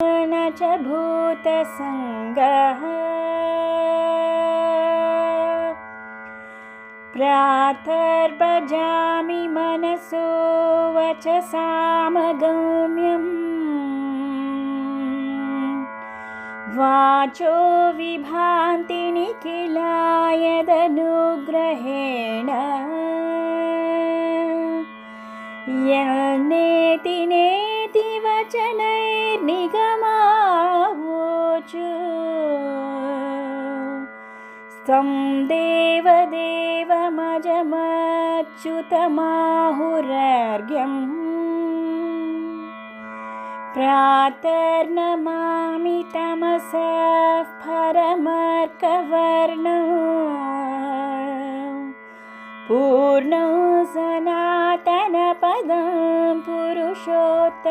न च भूतसङ्गः प्रातर्भजामि मनसो वचसामगम्यम् वाचो विभान्ति निखिलायदनुग्रहेण यन्नेति नेति वचनैर्निगमावोचु त्वं देवदेवमजमच्युतमाहुरर्घ्यम् प्रातर्नमामि तमसः परमर्कवर्णं पूर्णं सनातनपदं पुरुषोत्तमाख्यम्।